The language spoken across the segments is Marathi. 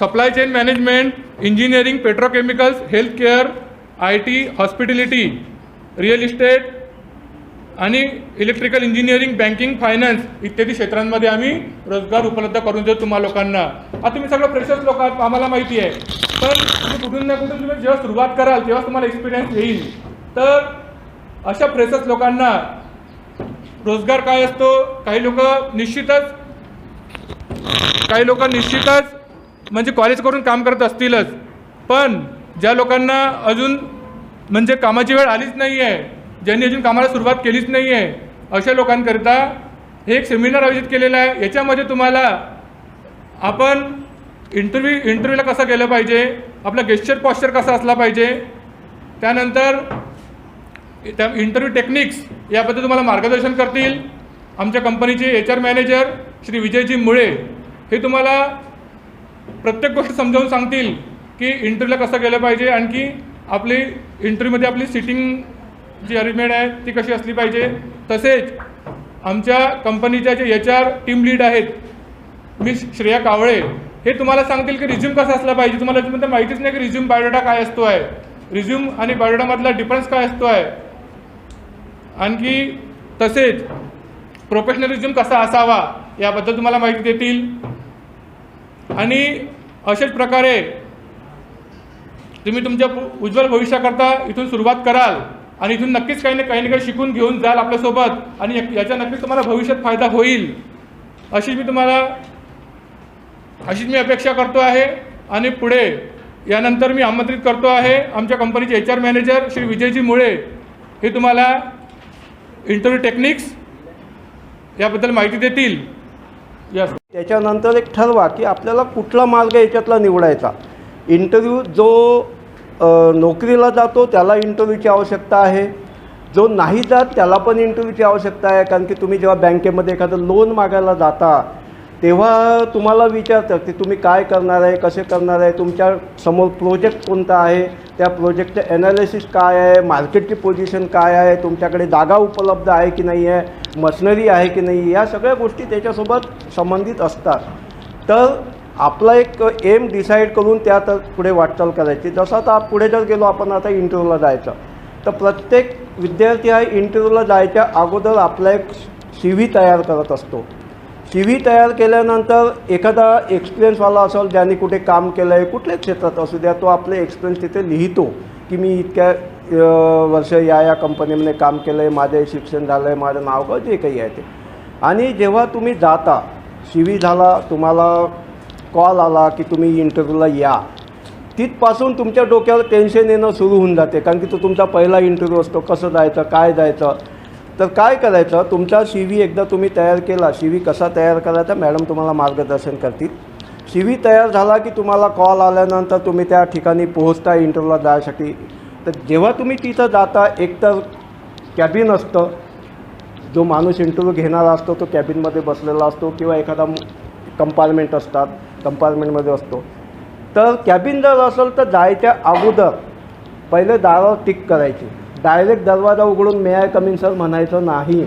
Supply chain management, engineering, petrochemicals, health care, IT, hospitality, real estate आणि इलेक्ट्रिकल इंजिनिअरिंग, बँकिंग, फायनान्स इत्यादी क्षेत्रांमध्ये आम्ही रोजगार उपलब्ध करून देतो तुम्हा लोकांना. आता तुम्ही सगळं फ्रेशर्स लोक आहात, आम्हाला माहिती आहे, पण तुम्ही कुठून ना कुठून तुम्ही जेव्हा सुरुवात कराल तेव्हा तुम्हाला एक्सपिरियन्स येईल. तर अशा फ्रेशर्स लोकांना रोजगार काय असतो, काही लोक निश्चितच म्हणजे कॉलेज करून काम करत असतीलच, पण ज्या लोकांना अजून म्हणजे कामाची वेळ आलीच नाही आहे, ज्यांनी अजून कामाला सुरुवात केलीच नाही आहे, अशा लोकांकरिता हे एक सेमिनार आयोजित केलेलं आहे. याच्यामध्ये तुम्हाला आपण इंटरव्ह्यूला कसं गेलं पाहिजे, आपला गेस्चर पॉस्चर कसा असला पाहिजे, त्यानंतर त्या इंटरव्ह्यू टेक्निक्स याबद्दल तुम्हाला मार्गदर्शन करतील आमच्या कंपनीचे HR मॅनेजर श्री विजयजी मुळे. हे तुम्हाला प्रत्येक गोष्ट समजावून सांगतील की इंटरव्ह्यूला कसं गेलं पाहिजे, आणखी आपली इंटरव्ह्यूमध्ये आपली सिटिंग जी अरेंजमेंट आहे ती कशी असली पाहिजे. तसेच आमच्या कंपनीच्या जे HR टीम लीड आहेत मिस श्रेया कावळे, हे तुम्हाला सांगतील की रिझ्यूम कसा असला पाहिजे. तुम्हाला अजून माहितीच नाही की रिझ्यूम बायोडाटा काय असतो आहे, रिझ्यूम आणि बायोडाटामधला डिफरन्स काय असतो आहे. आणखी तसेच प्रोफेशनल रिझ्यूम कसा असावा याबद्दल तुम्हाला माहिती देतील. आणि अशाच प्रकारे तुम्ही तुमच्या उज्ज्वल भविष्याकरता इथून सुरुवात कराल आणि इथून नक्कीच काही ना काही शिकून घेऊन जाल आपल्यासोबत, आणि याचा नक्कीच तुम्हाला भविष्यात फायदा होईल अशीच मी अपेक्षा करतो आहे. आणि पुढे यानंतर मी आमंत्रित करतो आहे आमच्या कंपनीचे HR मॅनेजर श्री विजयजी मुळे. हे तुम्हाला इंटरव्ह्यू टेक्निक्स याबद्दल माहिती देतील. त्याच्यानंतर एक ठरवा की आपल्याला कुठला मार्ग याच्यातला निवडायचा. इंटरव्ह्यू जो नोकरीला जातो त्याला इंटरव्ह्यूची आवश्यकता आहे, जो नाही जात त्याला पण इंटरव्ह्यूची आवश्यकता आहे. कारण की तुम्ही जेव्हा बँकेमध्ये एखादं लोन मागायला जाता तेव्हा तुम्हाला विचारतात की तुम्ही काय करणार आहे, कसे करणार आहे, तुमच्या समोर प्रोजेक्ट कोणता आहे, त्या प्रोजेक्टचं ॲनालिसिस काय आहे, मार्केटची पोझिशन काय आहे, तुमच्याकडे जागा उपलब्ध आहे की नाही आहे, मशिनरी आहे की नाही, या सगळ्या गोष्टी त्याच्यासोबत संबंधित असतात. तर आपला एक एम डिसाईड करून त्यात पुढे वाटचाल करायची. जसं आता पुढे जर गेलो आपण आता इंटरव्ह्यूला जायचं, तर प्रत्येक विद्यार्थी हा इंटरव्ह्यूला जायच्या अगोदर आपला एक CV तयार करत असतो. CV तयार केल्यानंतर एखादा एक्सपिरियन्सवाला असेल ज्यांनी कुठे काम केलं आहे, कुठल्याही क्षेत्रात असू द्या, तो आपले एक्सपिरियन्स तिथे लिहितो की मी इतक्या वर्ष या कंपनीमध्ये काम केलं आहे, माझे शिक्षण झालं आहे, माझं नाव गाव जे काही आहे ते. आणि जेव्हा तुम्ही जाता, CV झाला, तुम्हाला कॉल आला की तुम्ही इंटरव्ह्यूला या, तिथपासून तुमच्या डोक्यावर टेन्शन येणं सुरू होऊन जाते. कारण की तो तुमचा पहिला इंटरव्ह्यू असतो. कसं जायचं, काय जायचं. तर काय करायचं, तुमचा CV एकदा तुम्ही तयार केला, CV कसा तयार करायचा मॅडम तुम्हाला मार्गदर्शन करतील. CV तयार झाला की तुम्हाला कॉल आल्यानंतर तुम्ही त्या ठिकाणी पोहोचता इंटरव्ह्यूला जायसाठी. तर जेव्हा तुम्ही तिथं जाता, एकतर कॅबिन असतं, जो माणूस इंटरव्ह्यू घेणारा असतो तो कॅबिनमध्ये बसलेला असतो, किंवा एखादा कंपार्टमेंट असतात, कंपार्टमेंटमध्ये असतो. तर कॅबिन जर असेल तर जायच्या अगोदर पहिले दारावर टिक करायची. डायरेक्ट दरवाजा उघडून मे आय कम इन सर म्हणायचं नाही,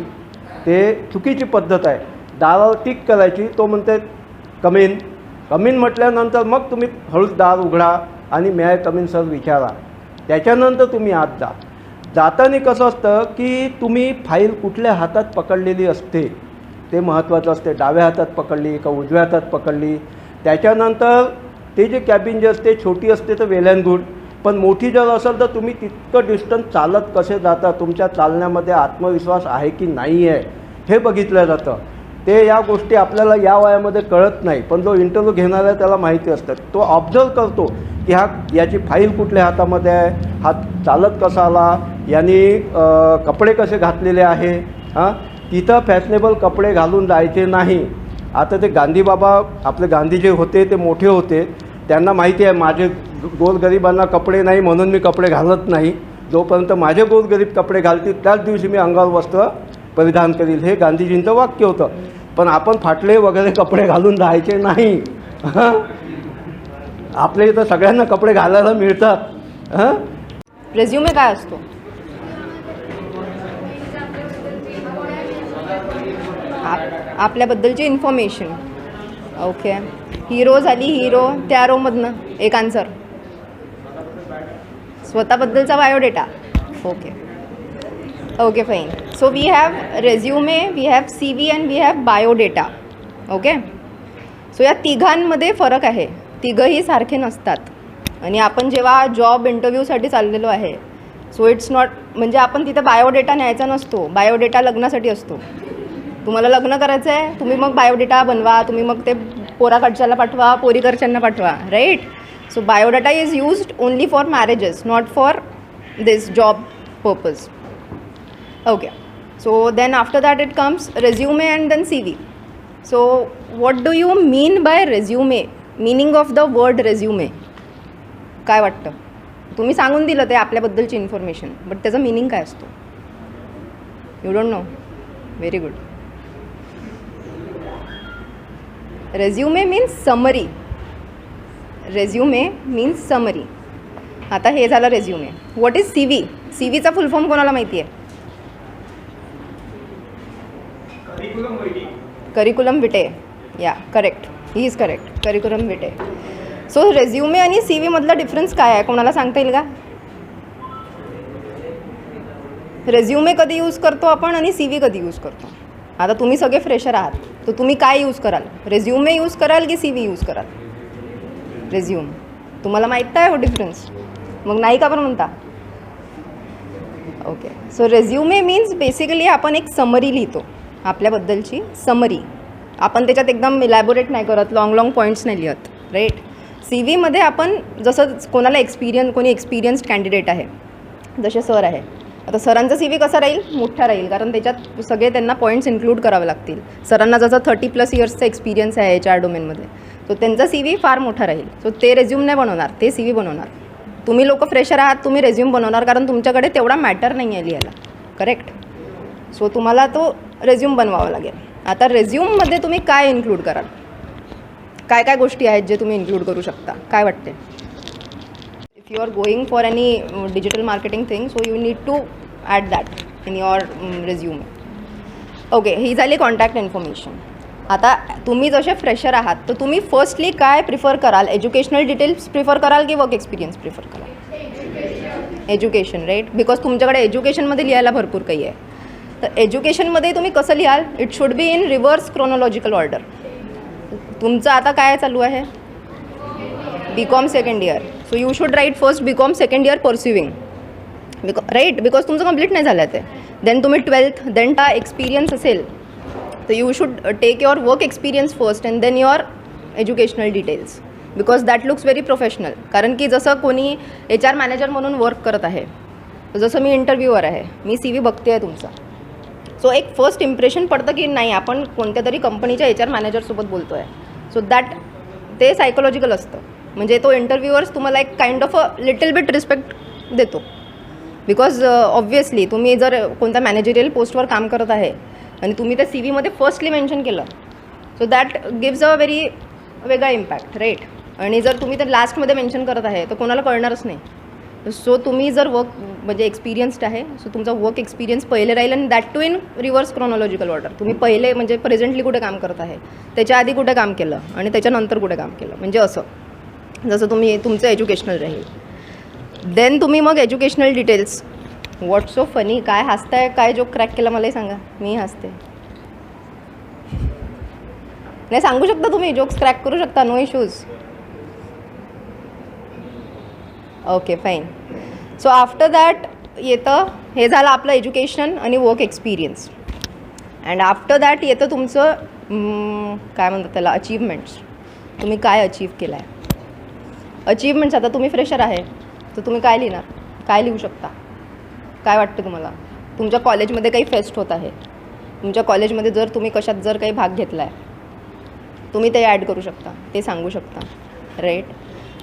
ते चुकीची पद्धत आहे. दारावर टिक करायची, तो म्हणते कम इन म्हटल्यानंतर मग तुम्ही हळूच दार उघडा आणि मे आय कम इन सर विचारा, त्याच्यानंतर तुम्ही आत जा. जाताना कसं असतं की तुम्ही फाईल कुठल्या हातात पकडलेली असते ते महत्त्वाचं असते. डाव्या हातात पकडली का उजव्या हातात पकडली. त्याच्यानंतर ते जे कॅबिन जे असते छोटी असते तर वेल अँड गुड, पण मोठी जर असेल तर तुम्ही तितकं डिस्टन्स चालत कसे जाता, तुमच्या चालण्यामध्ये आत्मविश्वास आहे की नाही आहे हे बघितलं जातं. ते या गोष्टी आपल्याला या वयामध्ये कळत नाही, पण जो इंटरव्ह्यू घेणारा आहे त्याला माहिती असतं. तो ऑब्झर्व करतो की याची फाईल कुठल्या हातामध्ये आहे, हात चालत कसा आला, यांनी कपडे कसे घातलेले आहे, तिथं फॅशनेबल कपडे घालून जायचे नाही. आता ते गांधीबाबा आपले गांधी जे होते ते मोठे होते, त्यांना माहिती आहे माझे गोरगरिबांना कपडे नाही म्हणून मी कपडे घालत नाही. जोपर्यंत माझे गोरगरीब कपडे घालतील त्याच दिवशी मी अंगावर वस्त्र परिधान करील, हे गांधीजींचं वाक्य होतं. पण आपण फाटले वगैरे कपडे घालून जायचे नाही. आपल्या इथं सगळ्यांना कपडे घालायला मिळतात. रेझ्युमे काय असतो? आपल्याबद्दलची इन्फॉर्मेशन. ओके, हिरो झाली, हिरो त्या रोमधनं एक आन्सर. स्वतःबद्दलचा biodata. Okay fine. So we have resume, we have CV and we have biodata. Okay, so या तिघांमध्ये फरक आहे. तिघंही सारखे नसतात. आणि आपण जेव्हा जॉब इंटरव्ह्यूसाठी चाललेलो आहे, सो इट्स नॉट म्हणजे आपण तिथे बायोडेटा न्यायचा नसतो. बायोडेटा लग्नासाठी असतो. तुम्हाला लग्न करायचं आहे, तुम्ही मग बायोडेटा बनवा, तुम्ही मग ते पोराकडच्याला पाठवा, पोरीकडच्यांना पाठवा, right. So biodata is used only for marriages, not for this job purpose. Okay, so then after that it comes resume and then CV. So what do you mean by resume? Meaning of the word resume काय वाटतं? तुम्ही सांगून दिलं ते आपल्याबद्दलची इन्फॉर्मेशन, बट त्याचा मीनिंग काय असतो? You don't know? Very good. Resume means summary. Resume means summary. आता हे झालं resume. What is CV? CVचा full form कोणाला माहिती आहे? करिक्युलम विटे. या correct, he is correct, curriculum Vite. So resume आणि CV मधला डिफरन्स काय आहे कोणाला सांगता येईल का? रेझ्युमे कधी यूज करतो आपण आणि CV कधी यूज करतो? आता तुम्ही सगळे फ्रेशर आहात, तर तुम्ही काय यूज कराल? रेझ्युमे यूज कराल की CV यूज कराल? रेझ्युम. तुम्हाला माहीत आहे हो डिफरन्स, मग नाही का पण म्हणता? Okay, so resume means basically आपण एक समरी लिहितो, आपल्याबद्दलची समरी. आपण त्याच्यात एकदम इलॅबोरेट नाही करत, लाँग पॉईंट्स नाही लिहत, राईट. CVमध्ये आपण जसं कोणाला कोणी एक्सपिरियन्स्ड कॅन्डिडेट आहे, जसे सर आहे, आता सरांचा CV कसा राहील? मोठा राहील, कारण त्याच्यात सगळे त्यांना पॉईंट्स इन्क्लूड करावे लागतील. सरांना जसं 30+ इयर्सचा एक्सपिरियन्स आहे HR डोमेनमध्ये, तो त्यांचा CV फार मोठा राहील. सो ते रेझ्युम नाही बनवणार, ते CV बनवणार. तुम्ही लोक फ्रेशर आहात, तुम्ही रेझ्युम बनवणार, कारण तुमच्याकडे तेवढा मॅटर नाही आहे लिहायला, करेक्ट. सो तुम्हाला तो रेझ्युम बनवावा लागेल. आता रेझ्युममध्ये तुम्ही काय इन्क्लूड कराल? काय काय गोष्टी आहेत जे तुम्ही इन्क्लूड करू शकता? काय वाटते? If you are going for any digital marketing thing, so you need to add that in your resume. Okay, ही झाली कॉन्टॅक्ट इन्फॉर्मेशन. आता तुम्ही जसे फ्रेशर आहात, तर तुम्ही फर्स्टली काय प्रिफर कराल? एज्युकेशनल डिटेल्स प्रिफर कराल की वर्क एक्सपिरियन्स प्रिफर कराल? एज्युकेशन, राईट, बिकॉज तुमच्याकडे एज्युकेशनमध्ये लिहायला भरपूर काही आहे. तर एज्युकेशनमध्ये तुम्ही कसं लिहाल? It should be in reverse chronological order. तुमचं आता काय चालू आहे? BCom second year. So you should write first BCom second year pursuing, right, because तुमचं कंप्लीट नाही झालं ते. देन तुम्ही 12th, देन का एक्सपिरियन्स असेल तर you should take your work experience first and then your educational details, because that looks very professional. कारण की जसं कोणी HR मॅनेजर म्हणून वर्क करत आहे, जसं मी इंटरव्ह्यूअर आहे, मी CV बघते आहे तुमचा, सो एक फर्स्ट इम्प्रेशन पडतं की नाही आपण कोणत्या तरी कंपनीच्या HR मॅनेजरसोबत बोलतो आहे. सो दॅट ते सायकोलॉजिकल असतं. म्हणजे तो इंटरव्ह्यूअर्स तुम्हाला एक kind of a little bit respect देतो, बिकॉज ऑब्व्हियसली तुम्ही जर कोणत्या मॅनेजरियल पोस्टवर काम करत आहे आणि तुम्ही त्या CVमध्ये फर्स्टली मेन्शन केलं, so that gives a very वेगळा इम्पॅक्ट, राईट. आणि जर तुम्ही ते लास्टमध्ये मेन्शन करत आहे तर कोणाला कळणारच नाही. सो तुम्ही जर वर्क म्हणजे एक्सपिरियन्स्ड आहे, सो तुमचा वर्क एक्सपिरियन्स पहिले राहील आणि that too in reverse chronological order. तुम्ही पहिले म्हणजे प्रेझेंटली कुठे काम करत आहे, त्याच्या आधी कुठे काम केलं आणि त्याच्यानंतर कुठे काम केलं, म्हणजे असं जसं तुम्ही तुमचं एज्युकेशनल राहील. देन तुम्ही मग educational details. What so funny? काय हसताय? काय जोक क्रॅक केला मलाही सांगा, मी हसते. नाही सांगू शकता तुम्ही, जोक्स क्रॅक करू शकता, no issues. Okay fine. So after that येतं, हे झालं आपलं एज्युकेशन आणि work experience. And after that येतं तुमचं काय म्हणतात त्याला, अचीवमेंट्स. तुम्ही काय अचीव केलं आहे? अचीवमेंट्स. आता तुम्ही फ्रेशर आहे तर तुम्ही काय लिहिणार? काय लिहू शकता? काय वाटतं तुम्हाला? तुमच्या कॉलेजमध्ये काही फेस्ट होत आहे, तुमच्या कॉलेजमध्ये जर तुम्ही कशात जर काही भाग घेतला आहे, तुम्ही ते ॲड करू शकता, ते सांगू शकता, राईट.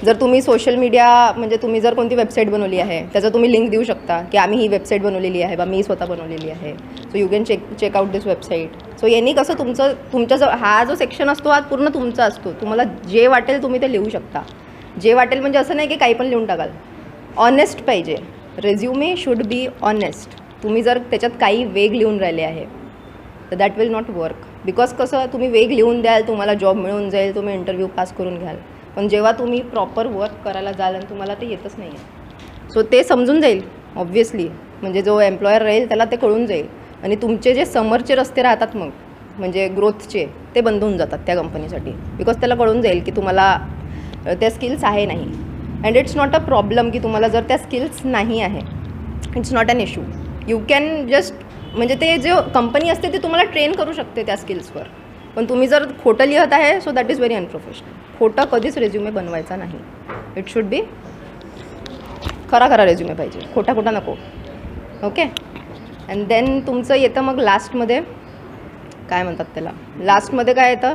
जर तुम्ही सोशल मीडिया म्हणजे तुम्ही जर कोणती वेबसाईट बनवली आहे त्याचं तुम्ही लिंक देऊ शकता की आम्ही ही वेबसाईट बनवलेली आहे बा, मी स्वतः बनवलेली आहे, so you can check out this website. So यांनी कसं तुमच्या जो हा जो सेक्शन असतो हा पूर्ण तुमचा असतो. तुम्हाला जे वाटेल तुम्ही ते लिहू शकता. जे वाटेल म्हणजे असं नाही की काही पण लिहून टाकाल. ऑनेस्ट पाहिजे. Resume should be honest. तुम्ही जर त्याच्यात काही वेग लिहून राहिले आहे तर that will not work. Because कसं तुम्ही वेग लिहून द्याल, तुम्हाला जॉब मिळून जाईल, तुम्ही इंटरव्ह्यू पास करून घ्याल, पण जेव्हा तुम्ही प्रॉपर वर्क करायला जाल आणि तुम्हाला ते येतच नाही आहे, सो ते समजून जाईल ऑब्व्हियसली. म्हणजे जो एम्प्लॉयर राहील त्याला ते कळून जाईल आणि तुमचे जे समरचे रस्ते राहतात मग म्हणजे ग्रोथचे ते बंद होऊन जातात त्या कंपनीसाठी. बिकॉज त्याला कळून जाईल की तुम्हाला त्या स्किल्स आहे नाही. And it's not a problem की तुम्हाला जर त्या स्किल्स नाही आहे. It's not an issue. You can just म्हणजे ते जे कंपनी असते ती तुम्हाला ट्रेन करू शकते त्या स्किल्सवर. पण तुम्ही जर खोटं लिहत आहे so that is very unprofessional. खोटं कधीच रेझ्युमे बनवायचा नाही. इट शुड बी खरा रेझ्युमे पाहिजे, खोटा नको. ओके. अँड देन तुमचं येतं मग लास्टमध्ये काय म्हणतात त्याला, लास्टमध्ये काय येतं,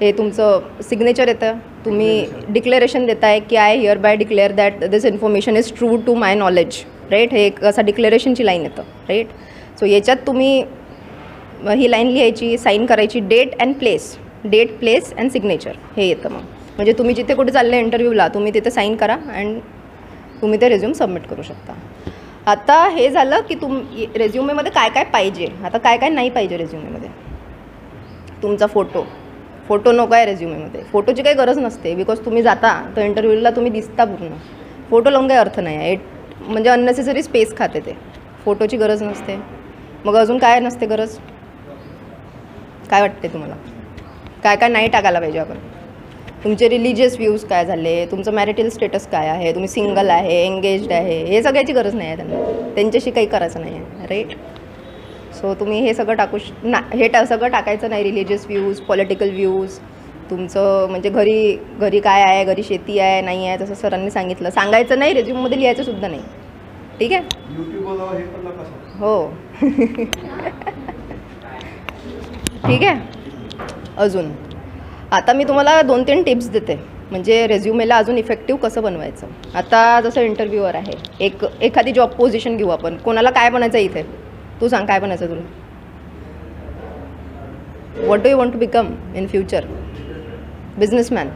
हे तुमचं सिग्नेचर येतं. तुम्ही डिक्लेरेशन देताय की I hereby declare that this information is true to my knowledge, right. हे एक असा डिक्लेरेशनची लाईन येतं, राईट. सो याच्यात तुम्ही ही लाईन लिहायची, साईन करायची, डेट प्लेस अँड सिग्नेचर हे येतं मग. म्हणजे तुम्ही जिथे कुठे चालले इंटरव्ह्यूला तुम्ही तिथे साईन करा अँड तुम्ही ते रेझ्यूम सबमिट करू शकता. आता हे झालं की रेझ्युमेमध्ये काय काय पाहिजे. आता काय काय नाही पाहिजे रेझ्युमेमध्ये. तुमचा फोटो नको आहे रेझ्युमेमध्ये. फोटोची काही गरज नसते. बिकॉज तुम्ही जाता तर इंटरव्ह्यूला तुम्ही दिसता पूर्ण. फोटो लावून काही अर्थ नाही आहे. म्हणजे अननेसेसरी स्पेस खाते ते. फोटोची गरज नसते. मग अजून काय नसते गरज, काय वाटते तुम्हाला, काय काय नाही टाकायला पाहिजे आपण. तुमचे रिलिजियस व्ह्यूज काय झाले, तुमचं मॅरिटल स्टेटस काय आहे, तुम्ही सिंगल आहे, एंगेज्ड आहे, हे सगळ्याची गरज नाही आहे त्यांना. त्यांच्याशी काही करायचं नाही आहे, राईट. सो तुम्ही हे सगळं सगळं टाकायचं नाही. रिलिजियस व्ह्यूज, पॉलिटिकल व्ह्यूज, तुमचं म्हणजे घरी काय आहे, घरी शेती आहे नाही आहे, तसं सरांनी सांगायचं नाही. रेझ्यूममध्ये लिहायचं सुद्धा नाही. ठीक आहे. हो. ठीक आहे. अजून आता मी तुम्हाला 2-3 टिप्स देते म्हणजे रेझ्युमेला अजून इफेक्टिव्ह कसं बनवायचं. आता जसं इंटरव्ह्यूवर आहे, एखादी जॉब पोझिशन घेऊ आपण. कोणाला काय बनायचं इथे, तू सांग काय बनायचं तुला. What do you want to become in future. Businessman.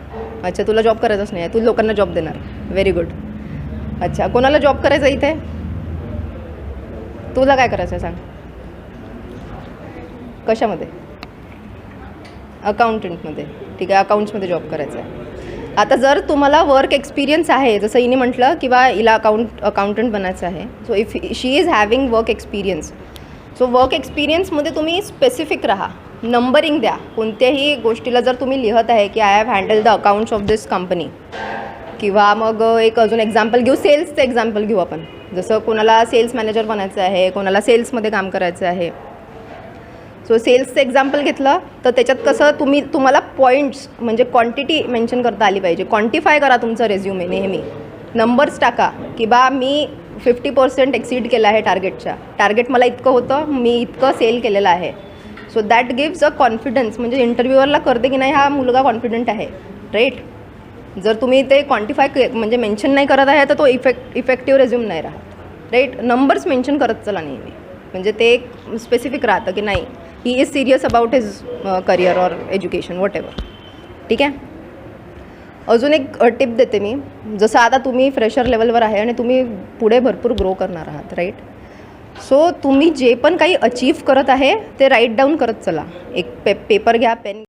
अच्छा, तुला जॉब करायचाच नाही आहे, तू लोकांना जॉब देणार. Very good. अच्छा, कोणाला जॉब करायचा इथे, तुला काय करायचं आहे सांग. कशामध्ये. अकाउंटंटमध्ये. ठीक आहे, अकाउंट्समध्ये जॉब करायचा आहे. आता जर तुम्हाला वर्क एक्सपिरियन्स आहे, जसं हिने म्हटलं किंवा हिला अकाउंटंट बनायचं आहे, so if she is having work experience, so work एक्सपिरियन्समध्ये तुम्ही स्पेसिफिक राहा. नंबरिंग द्या. कोणत्याही गोष्टीला जर तुम्ही लिहत आहे की I have handle the accounts of this company, किंवा मग एक अजून एक्झाम्पल घेऊ, सेल्सचं एक्झाम्पल घेऊ आपण. जसं कोणाला सेल्स मॅनेजर बनायचं आहे, कोणाला सेल्समध्ये काम करायचं आहे. सो सेल्सचं एक्झाम्पल घेतलं तर त्याच्यात कसं तुम्हाला पॉईंट्स म्हणजे क्वांटिटी मेन्शन करता आली पाहिजे. क्वांटिफाय करा तुमचं रेझ्युमे नेहमी. नंबर्स टाका की बा मी 50% एक्सीड केलं आहे टार्गेट मला इतकं होतं, मी इतकं सेल केलेलं आहे. So that gives a confidence. म्हणजे इंटरव्ह्यूअरला कळते की नाही हा मुलगा कॉन्फिडंट आहे, राईट. जर तुम्ही ते क्वांटिफाय म्हणजे मेन्शन नाही करत आहे तर तो इफेक्टिव्ह रेझ्यूम नाही राहत, राईट. नंबर्स मेन्शन करत चला नेहमी. म्हणजे ते एक स्पेसिफिक राहतं की नाही he is serious about his career or education what ever. ठीक आहे. अजून एक टिप देते मी. जसं आता तुम्ही फ्रेशर लेवलवर आहे आणि तुम्ही पुढे भरपूर ग्रो करणार आहात, राईट. सो तुम्ही जे पण काही अचीव करत आहे ते राईट डाऊन करत चला. एक पेपर घ्या, पेन